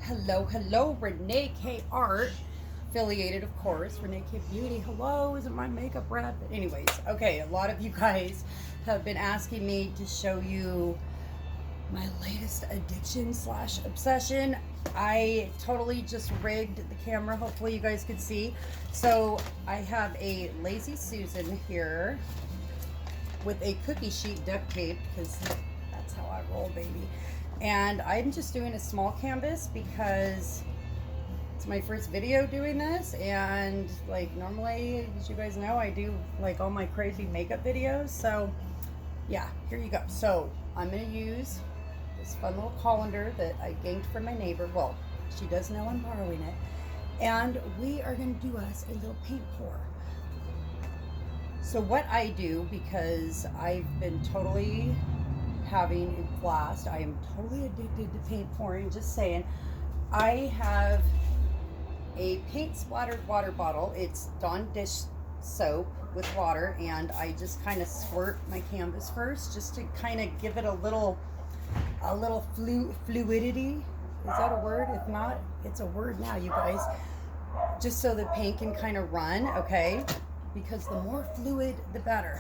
Hello, hello, Renee K Art, affiliated, of course. Renee K Beauty. Hello, isn't my makeup red? But anyways, okay, a lot of you guys have been asking me to show you my latest addiction slash obsession. I totally just rigged the camera. Hopefully you guys could see. So I have a Lazy Susan here with a cookie sheet duct tape because that's how I roll, baby. And I'm just doing a small canvas because it's my first video doing this, and like normally, as you guys know, I do like all my crazy makeup videos. So yeah, here you go. So I'm gonna use this fun little colander that I gained from my neighbor. Well, she does know I'm borrowing it. And we are gonna do us a little paint pour. So what I do, because I've been totally having a blast, I am totally addicted to paint pouring, just saying, I have a paint splattered water bottle. It's Dawn dish soap with water, and I just kind of squirt my canvas first just to kind of give it a little fluidity. Is that a word? If not, it's a word now, you guys. Just so the paint can kind of run, okay? Because the more fluid, the better.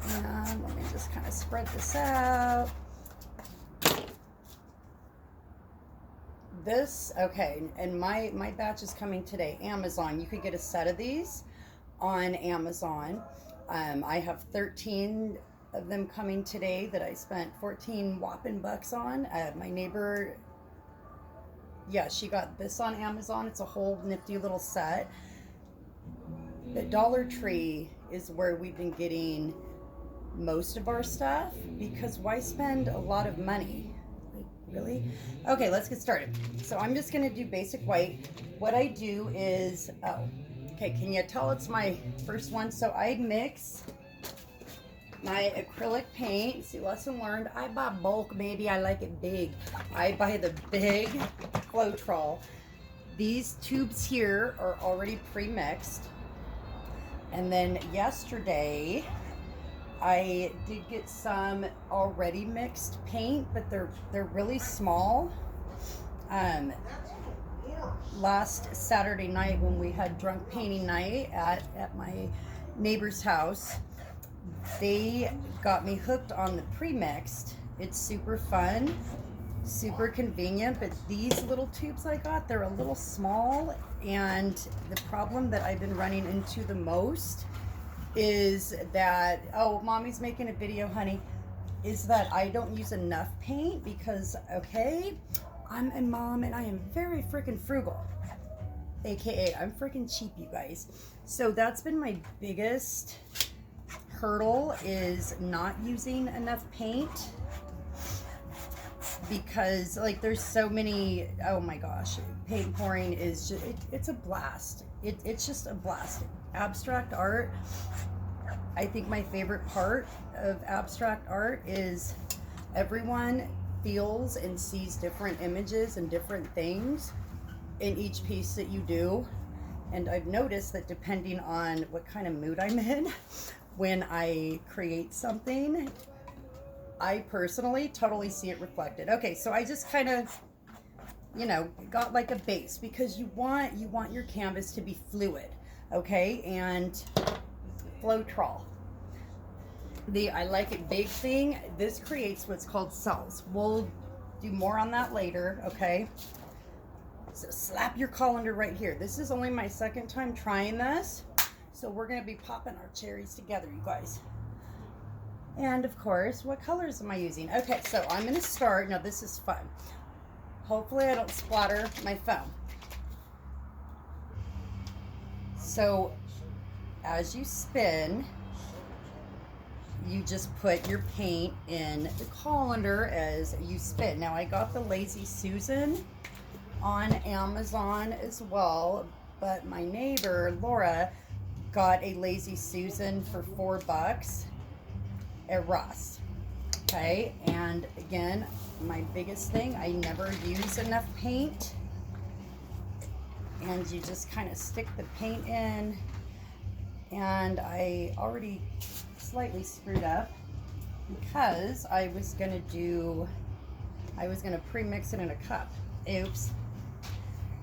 And let me just kind of spread this out. This, okay, and my batch is coming today. Amazon, you could get a set of these on Amazon. I have 13 of them coming today that I spent 14 whopping bucks on. My neighbor, yeah, she got this on Amazon. It's a whole nifty little set. The Dollar Tree is where we've been getting most of our stuff, because why spend a lot of money? Like, really? Okay, let's get started. So I'm just gonna do basic white. What I do is, oh, okay, can you tell it's my first one? So I mix my acrylic paint. See, lesson learned, I buy bulk, maybe I like it big. I buy the big Floetrol. These tubes here are already pre-mixed. And then yesterday, I did get some already mixed paint, but they're really small. Last Saturday night when we had drunk painting night at my neighbor's house, they got me hooked on the pre-mixed. It's super fun, super convenient, but these little tubes I got, they're a little small, and the problem that I've been running into the most is that, oh, mommy's making a video, honey, is that I don't use enough paint because, okay, I'm a mom and I am very freaking frugal, aka I'm freaking cheap, you guys. So that's been my biggest hurdle, is not using enough paint, because like there's so many, oh my gosh, paint pouring is just, it's a blast. It's just a blast. Abstract art, I think my favorite part of abstract art is everyone feels and sees different images and different things in each piece that you do. And I've noticed that depending on what kind of mood I'm in when I create something, I personally totally see it reflected. Okay, so I just kind of, you know, got like a base, because you want your canvas to be fluid, okay? And Floetrol, the I like it big thing, this creates what's called cells. We'll do more on that later, okay? So slap your colander right here. This is only my second time trying this, so we're gonna be popping our cherries together, you guys. And of course, what colors am I using? Okay, so I'm gonna start, now this is fun. Hopefully I don't splatter my phone. So as you spin, you just put your paint in the colander as you spin. Now I got the Lazy Susan on Amazon as well, but my neighbor Laura got a Lazy Susan for $4 at Ross. Okay, and again, my biggest thing, I never use enough paint, and you just kind of stick the paint in. And I already slightly screwed up because I was gonna do I was gonna pre-mix it in a cup. Oops.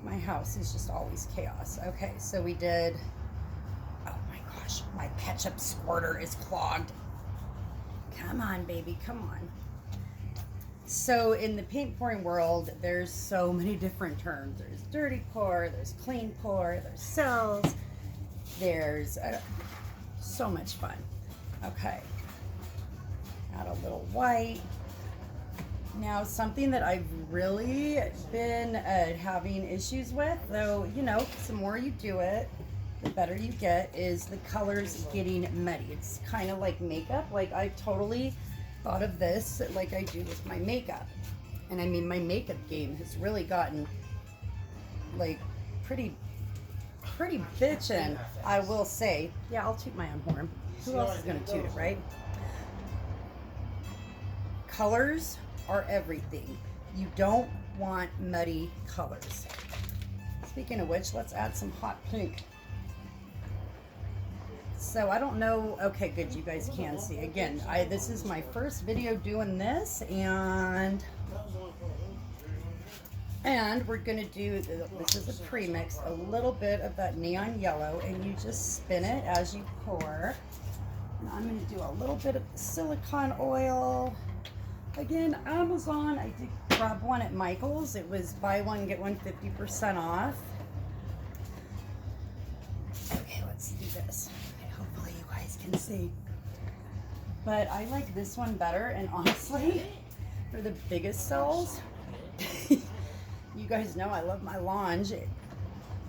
My house is just always chaos. Okay, so we did, oh my gosh, my ketchup squirter is clogged. Come on, baby, come on. So in the paint pouring world, there's so many different terms. There's dirty pour, there's clean pour, there's cells, there's so much fun. Okay, add a little white. Now, something that I've really been having issues with, though, you know, the more you do it, the better you get, is the colors getting muddy. It's kind of like makeup. Like, I totally thought of this like I do with my makeup. And I mean, my makeup game has really gotten, like, pretty bitchin', I will say. Yeah, I'll toot my own horn. Who else is going to toot it, right? Colors are everything. You don't want muddy colors. Speaking of which, let's add some hot pink. So I don't know, okay, good, you guys can see. Again, this is my first video doing this, and we're gonna do, this is a pre-mix, a little bit of that neon yellow, and you just spin it as you pour. And I'm gonna do a little bit of silicone oil. Again, Amazon, I did grab one at Michael's. It was buy one, get one 50% off. Okay, let's do this. Okay, hopefully you guys can see. But I like this one better, and honestly, for the biggest cells, you guys know I love my Lange.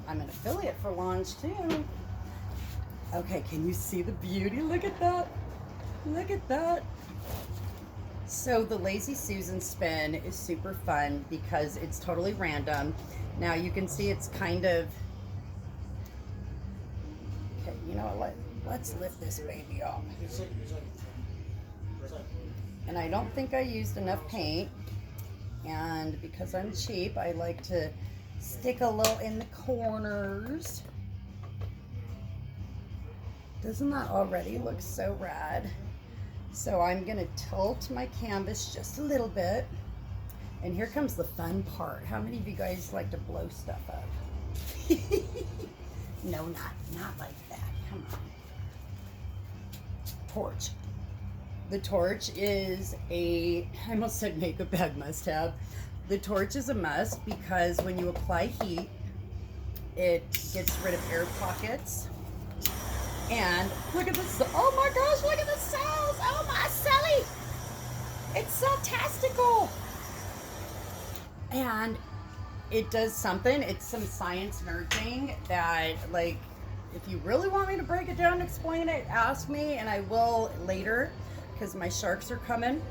I'm an affiliate for Lange too. Okay, can you see the beauty? Look at that. Look at that. So the Lazy Susan spin is super fun because it's totally random. Now you can see it's kind of, okay, you know what, let's lift this baby up. And I don't think I used enough paint, and because I'm cheap, I like to stick a little in the corners. Doesn't that already look so rad? So I'm gonna tilt my canvas just a little bit. And here comes the fun part. How many of you guys like to blow stuff up? No, not like that, come on. Torch. The torch is I almost said makeup bag must have. The torch is a must because when you apply heat, it gets rid of air pockets. And look at this, oh my gosh, look at the cells, oh my celly, it's celtastical. And it does something, it's some science nerd thing that, like, if you really want me to break it down and explain it, ask me, and I will later, because my sharks are coming.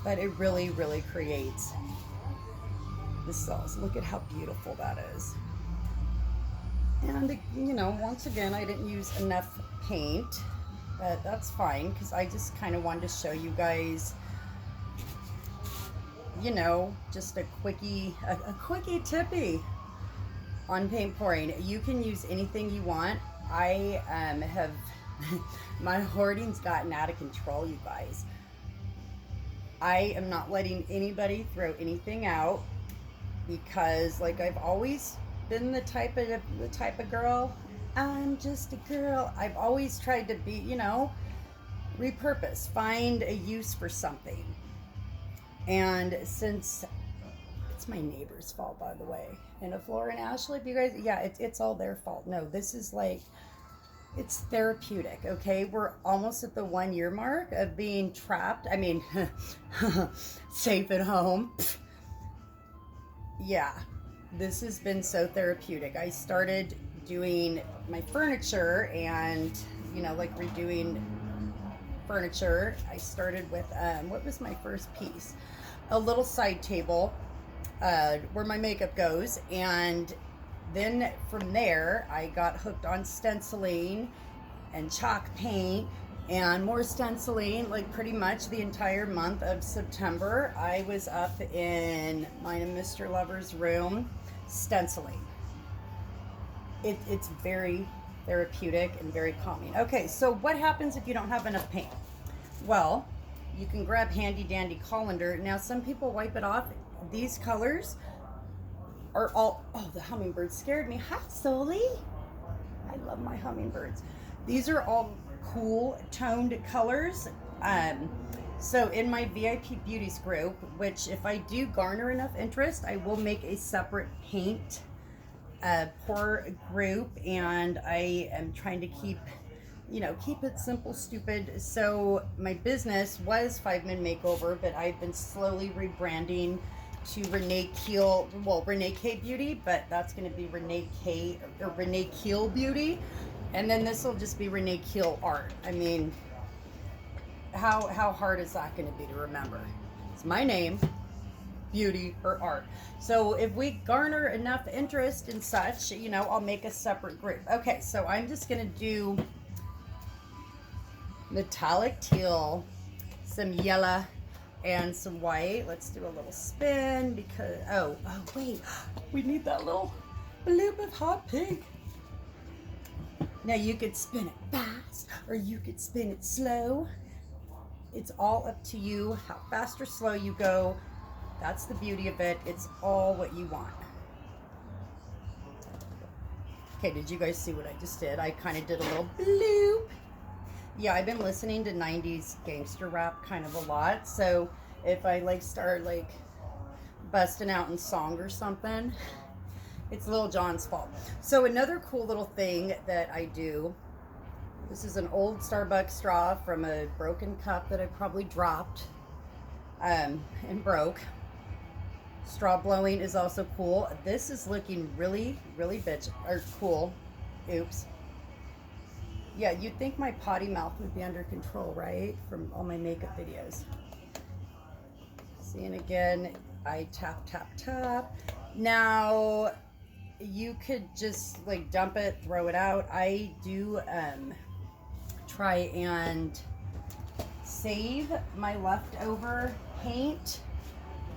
But it really, really creates the cells. Look at how beautiful that is. And, you know, once again, I didn't use enough paint, but that's fine, because I just kind of wanted to show you guys, you know, just a quickie tippy on paint pouring. You can use anything you want. I have, my hoarding's gotten out of control, you guys. I am not letting anybody throw anything out, because, like, I've always been the type of girl. I'm just a girl. I've always tried to be, you know, repurpose, find a use for something. And since it's my neighbor's fault, by the way, and if Laura and Ashley, if you guys, yeah, it's all their fault. No, this is like, it's therapeutic. Okay, we're almost at the 1 year mark of being trapped. I mean, safe at home. Yeah. This has been so therapeutic. I started doing my furniture and, you know, like redoing furniture. I started with, what was my first piece? A little side table where my makeup goes. And then from there, I got hooked on stenciling and chalk paint and more stenciling, like pretty much the entire month of September. I was up in mine and Mr. Lover's room stenciling. It's very therapeutic and very calming. Okay, so what happens if you don't have enough paint? Well, you can grab handy dandy colander. Now some people wipe it off. These colors are all, oh, the hummingbird scared me. Hi, Soli. I love my hummingbirds. These are all cool toned colors. So in my VIP Beauties group, which if I do garner enough interest, I will make a separate paint pour group, and I am trying to keep, you know, keep it simple, stupid. So my business was 5-Min Makeover, but I've been slowly rebranding to Renee Keel, well, Renee K Beauty, but that's going to be Renee K or Renee Keel Beauty, and then this will just be Renee Keel Art. I mean, how hard is that going to be to remember? It's my name, beauty or art. So if we garner enough interest in such, you know, I'll make a separate group. Okay, so I'm just going to do metallic teal, some yellow, and some white. Let's do a little spin because, oh wait, we need that little bloop of hot pink. Now you could spin it fast or you could spin it slow. It's all up to you how fast or slow you go. That's the beauty of it. It's all what you want. Okay, did you guys see what I just did? I kind of did a little bloop. Yeah, I've been listening to 90s gangster rap kind of a lot. So if I like start like busting out in song or something, it's Lil Jon's fault. So another cool little thing that I do, this is an old Starbucks straw from a broken cup that I probably dropped and broke. Straw blowing is also cool. This is looking really, really cool. Oops. Yeah, you'd think my potty mouth would be under control, right? From all my makeup videos. See, and again, I tap, tap, tap. Now, you could just like dump it, throw it out. I do try and save my leftover paint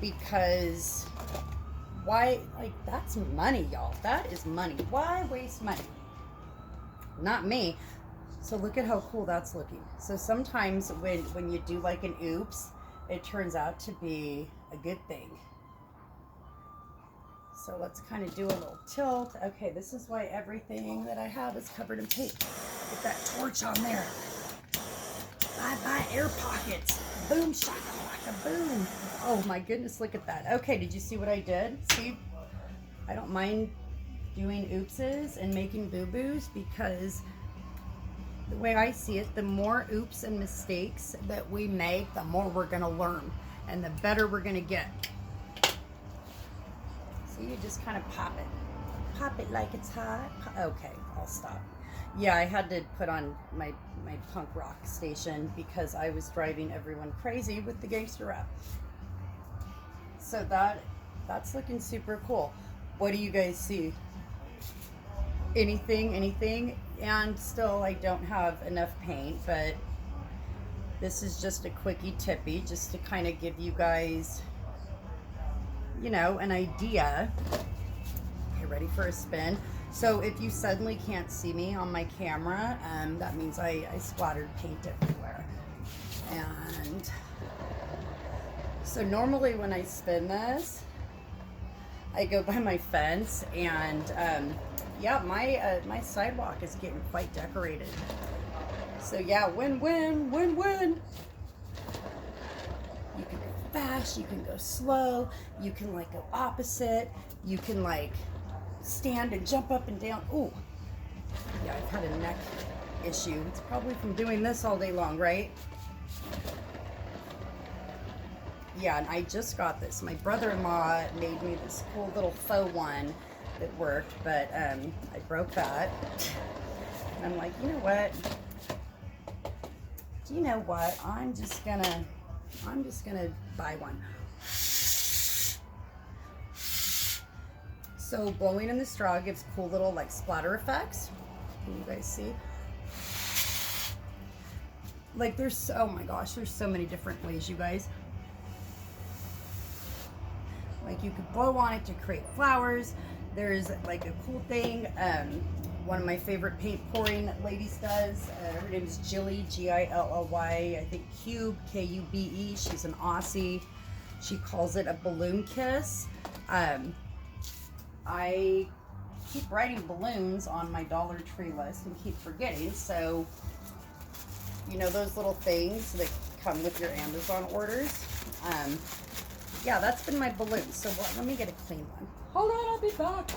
because why, like, that's money, y'all. That is money. Why waste money? Not me. So look at how cool that's looking. So sometimes when you do like an oops, it turns out to be a good thing. So let's kind of do a little tilt. Okay, this is why everything that I have is covered in paint. Get that torch on there. Bye-bye air pockets. Boom, shakalaka, boom. Oh my goodness, look at that. Okay, did you see what I did? See, I don't mind doing oopses and making boo-boos because the way I see it, the more oops and mistakes that we make, the more we're gonna learn and the better we're gonna get. So you just kind of pop it like it's hot. Okay, I'll stop. Yeah, I had to put on my punk rock station because I was driving everyone crazy with the gangster rap. So that's looking super cool. What do you guys see? Anything? And still I don't have enough paint, but this is just a quickie tippy just to kind of give you guys, you know, an idea. Okay, ready for a spin? So if you suddenly can't see me on my camera, that means I splattered paint everywhere. And so normally when I spin this, I go by my fence, and yeah, my sidewalk is getting quite decorated. So yeah, win-win. You can go fast, you can go slow, you can like go opposite, you can like stand and jump up and down. Ooh, yeah, I've had a neck issue. It's probably from doing this all day long, right? Yeah, and I just got this. My brother-in-law made me this cool little faux one that worked, but I broke that. And I'm like, you know what? Do you know what? I'm just gonna buy one. So blowing in the straw gives cool little like splatter effects. Can you guys see? Like there's, oh my gosh, there's so many different ways, you guys. Like you could blow on it to create flowers. There's like a cool thing. one of my favorite paint pouring ladies does. Her name is Jilly, Gilly, I think Cube, Kube. She's an Aussie. She calls it a balloon kiss. I keep writing balloons on my Dollar Tree list and keep forgetting. So, you know, those little things that come with your Amazon orders. Yeah, that's been my balloon. So let me get a clean one. Hold on, I'll be back.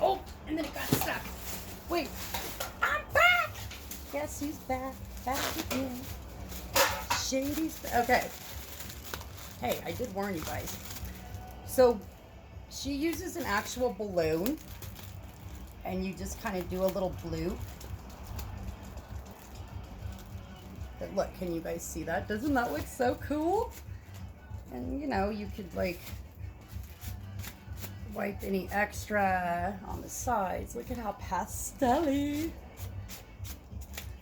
Oh, and then it got stuck. Wait, I'm back. Guess who's back? Back again. Shady's back. Okay. Hey, I did warn you guys. So she uses an actual balloon, and you just kind of do a little bloop. But look, can you guys see that? Doesn't that look so cool? And you know, you could like wipe any extra on the sides. Look at how pastel-y.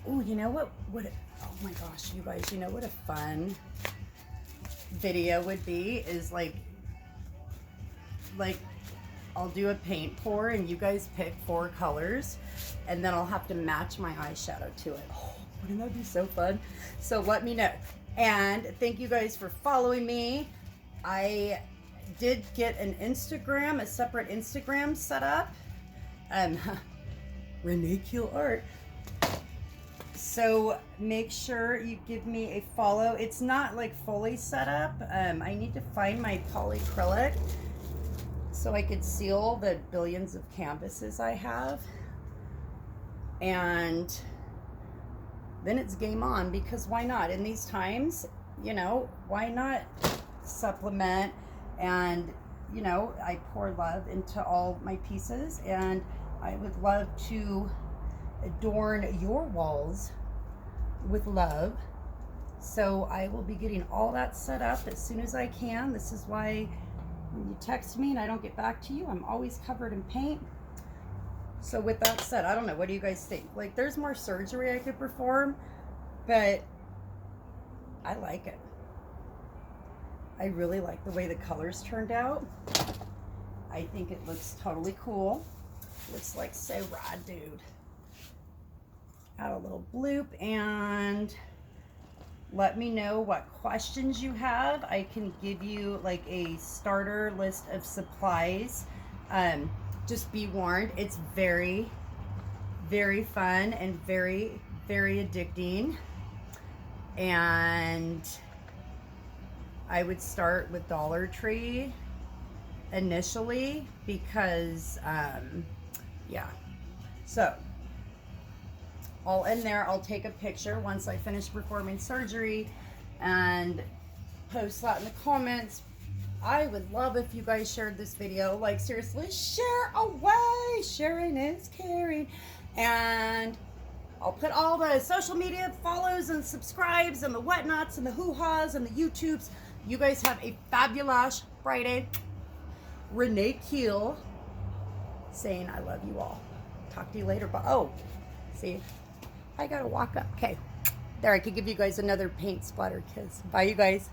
Oh, you know what? Oh my gosh, you guys, you know what a fun video would be is like I'll do a paint pour and you guys pick 4 colors and then I'll have to match my eyeshadow to it. Oh, wouldn't that be so fun? So let me know. And thank you guys for following me. I did get an Instagram, a separate Instagram set up. Renee Keel Art. So make sure you give me a follow. It's not like fully set up. I need to find my polyacrylic so I could seal the billions of canvases I have. And then it's game on, because why not? In these times, you know, why not supplement? And, you know, I pour love into all my pieces, and I would love to adorn your walls with love. So I will be getting all that set up as soon as I can. This is why when you text me and I don't get back to you, I'm always covered in paint. So with that said, I don't know, what do you guys think? Like, there's more surgery I could perform, but I like it. I really like the way the colors turned out. I think it looks totally cool. Looks like so rad, dude. Add a little bloop, and let me know what questions you have. I can give you like a starter list of supplies. Just be warned, it's very, very fun and very, very addicting. And I would start with Dollar Tree initially because, yeah. So I'll end there. I'll take a picture once I finish performing surgery and post that in the comments. I would love if you guys shared this video. Like, seriously, share away. Sharing is caring. And I'll put all the social media follows and subscribes and the whatnots and the hoo-has and the YouTubes. You guys have a fabulous Friday. Renee Keel saying I love you all. Talk to you later. But oh, see, I gotta walk up. Okay, there, I could give you guys another paint splatter kiss. Bye, you guys.